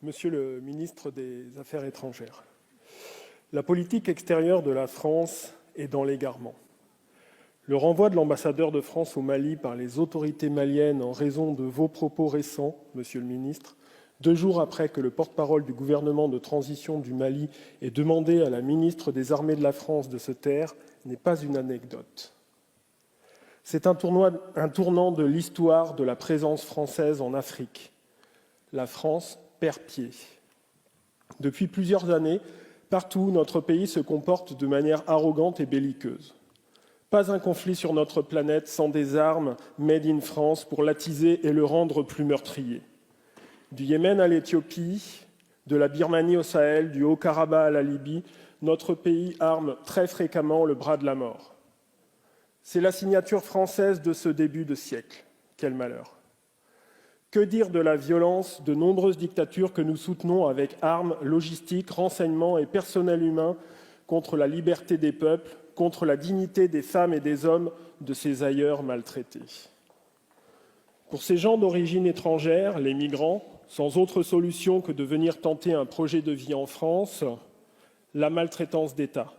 Monsieur le ministre des Affaires étrangères, la politique extérieure de la France est dans l'égarement. Le renvoi de l'ambassadeur de France au Mali par les autorités maliennes en raison de vos propos récents, monsieur le ministre, 2 jours après que le porte-parole du gouvernement de transition du Mali ait demandé à la ministre des Armées de la France de se taire, n'est pas une anecdote. C'est un tournant de l'histoire de la présence française en Afrique. La France perd pied. Depuis plusieurs années, partout, notre pays se comporte de manière arrogante et belliqueuse. Pas un conflit sur notre planète sans des armes made in France pour l'attiser et le rendre plus meurtrier. Du Yémen à l'Éthiopie, de la Birmanie au Sahel, du Haut-Karabakh à la Libye, notre pays arme très fréquemment le bras de la mort. C'est la signature française de ce début de siècle. Quel malheur. Que dire de la violence de nombreuses dictatures que nous soutenons avec armes, logistiques, renseignements et personnel humain contre la liberté des peuples, contre la dignité des femmes et des hommes de ces ailleurs maltraités. Pour ces gens d'origine étrangère, les migrants, sans autre solution que de venir tenter un projet de vie en France, la maltraitance d'État.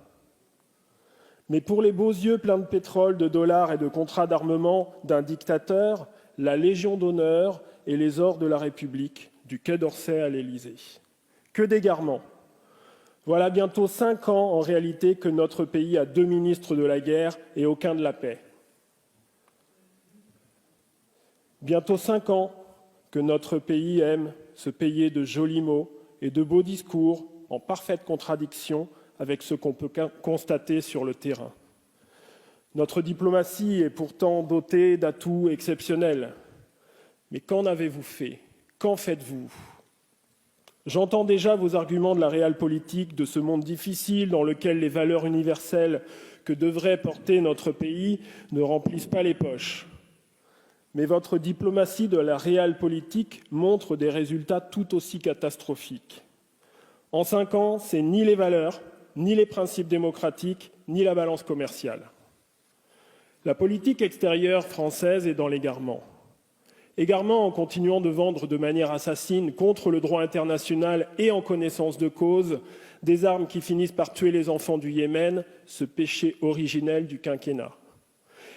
Mais pour les beaux yeux pleins de pétrole, de dollars et de contrats d'armement d'un dictateur, la Légion d'honneur et les ors de la République, du Quai d'Orsay à l'Élysée. Que d'égarement. Voilà bientôt 5 ans en réalité que notre pays a 2 ministres de la guerre et aucun de la paix. Bientôt 5 ans que notre pays aime se payer de jolis mots et de beaux discours en parfaite contradiction avec ce qu'on peut constater sur le terrain. Notre diplomatie est pourtant dotée d'atouts exceptionnels. Mais qu'en avez-vous fait? Qu'en faites-vous? J'entends déjà vos arguments de la réelle-politique, de ce monde difficile dans lequel les valeurs universelles que devrait porter notre pays ne remplissent pas les poches. Mais votre diplomatie de la réelle-politique montre des résultats tout aussi catastrophiques. En 5 ans, c'est ni les valeurs, ni les principes démocratiques, ni la balance commerciale. La politique extérieure française est dans l'égarement. Égarement en continuant de vendre de manière assassine contre le droit international et en connaissance de cause des armes qui finissent par tuer les enfants du Yémen, ce péché originel du quinquennat.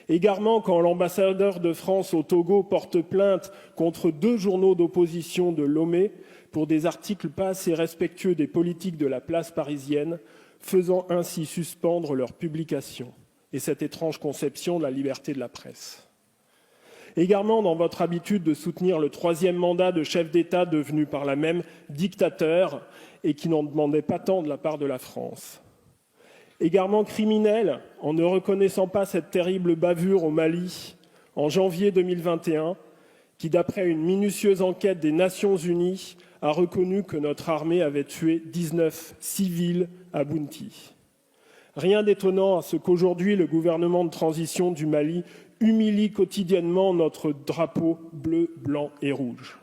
Égarement quand l'ambassadeur de France au Togo porte plainte contre 2 journaux d'opposition de Lomé pour des articles pas assez respectueux des politiques de la place parisienne, faisant ainsi suspendre leur publication et cette étrange conception de la liberté de la presse. Également dans votre habitude de soutenir le 3e mandat de chef d'État devenu par là même dictateur et qui n'en demandait pas tant de la part de la France. Également criminel en ne reconnaissant pas cette terrible bavure au Mali en janvier 2021 qui, d'après une minutieuse enquête des Nations Unies, a reconnu que notre armée avait tué 19 civils à Bounti. Rien d'étonnant à ce qu'aujourd'hui le gouvernement de transition du Mali humilie quotidiennement notre drapeau bleu, blanc et rouge.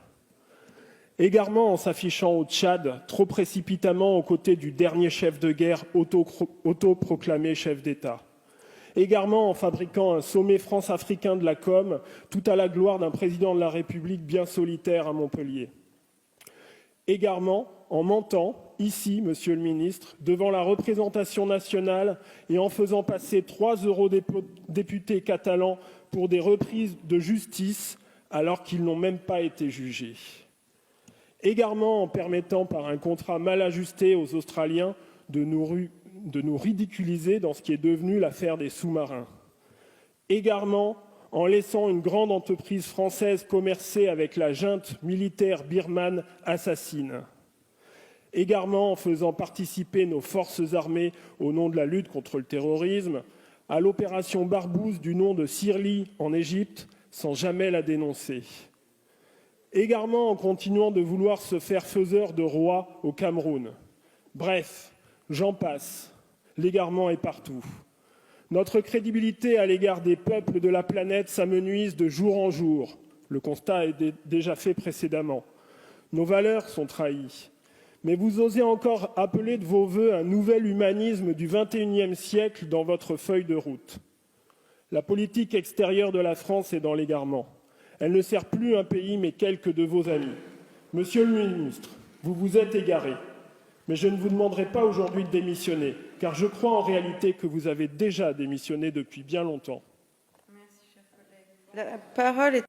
Égarement en s'affichant au Tchad, trop précipitamment aux côtés du dernier chef de guerre autoproclamé chef d'État. Égarement en fabriquant un sommet France-africain de la com, tout à la gloire d'un président de la République bien solitaire à Montpellier. Égarement en mentant, ici, monsieur le ministre, devant la représentation nationale et en faisant passer 3 eurodéputés catalans pour des reprises de justice alors qu'ils n'ont même pas été jugés. Égarement en permettant par un contrat mal ajusté aux Australiens de nous ridiculiser dans ce qui est devenu l'affaire des sous-marins. Égarement en laissant une grande entreprise française commercer avec la junte militaire birmane assassine. Égarement en faisant participer nos forces armées au nom de la lutte contre le terrorisme à l'opération Barbouze du nom de Sirli en Égypte sans jamais la dénoncer. Égarement en continuant de vouloir se faire faiseur de roi au Cameroun. Bref, j'en passe, l'égarement est partout. Notre crédibilité à l'égard des peuples de la planète s'amenuise de jour en jour. Le constat est déjà fait précédemment. Nos valeurs sont trahies. Mais vous osez encore appeler de vos vœux un nouvel humanisme du XXIe siècle dans votre feuille de route. La politique extérieure de la France est dans l'égarement. Elle ne sert plus un pays, mais quelques de vos amis. Monsieur le ministre, Vous vous êtes égaré. Mais je ne vous demanderai pas aujourd'hui de démissionner, car je crois en réalité que vous avez déjà démissionné depuis bien longtemps. Merci, cher collègue. La parole est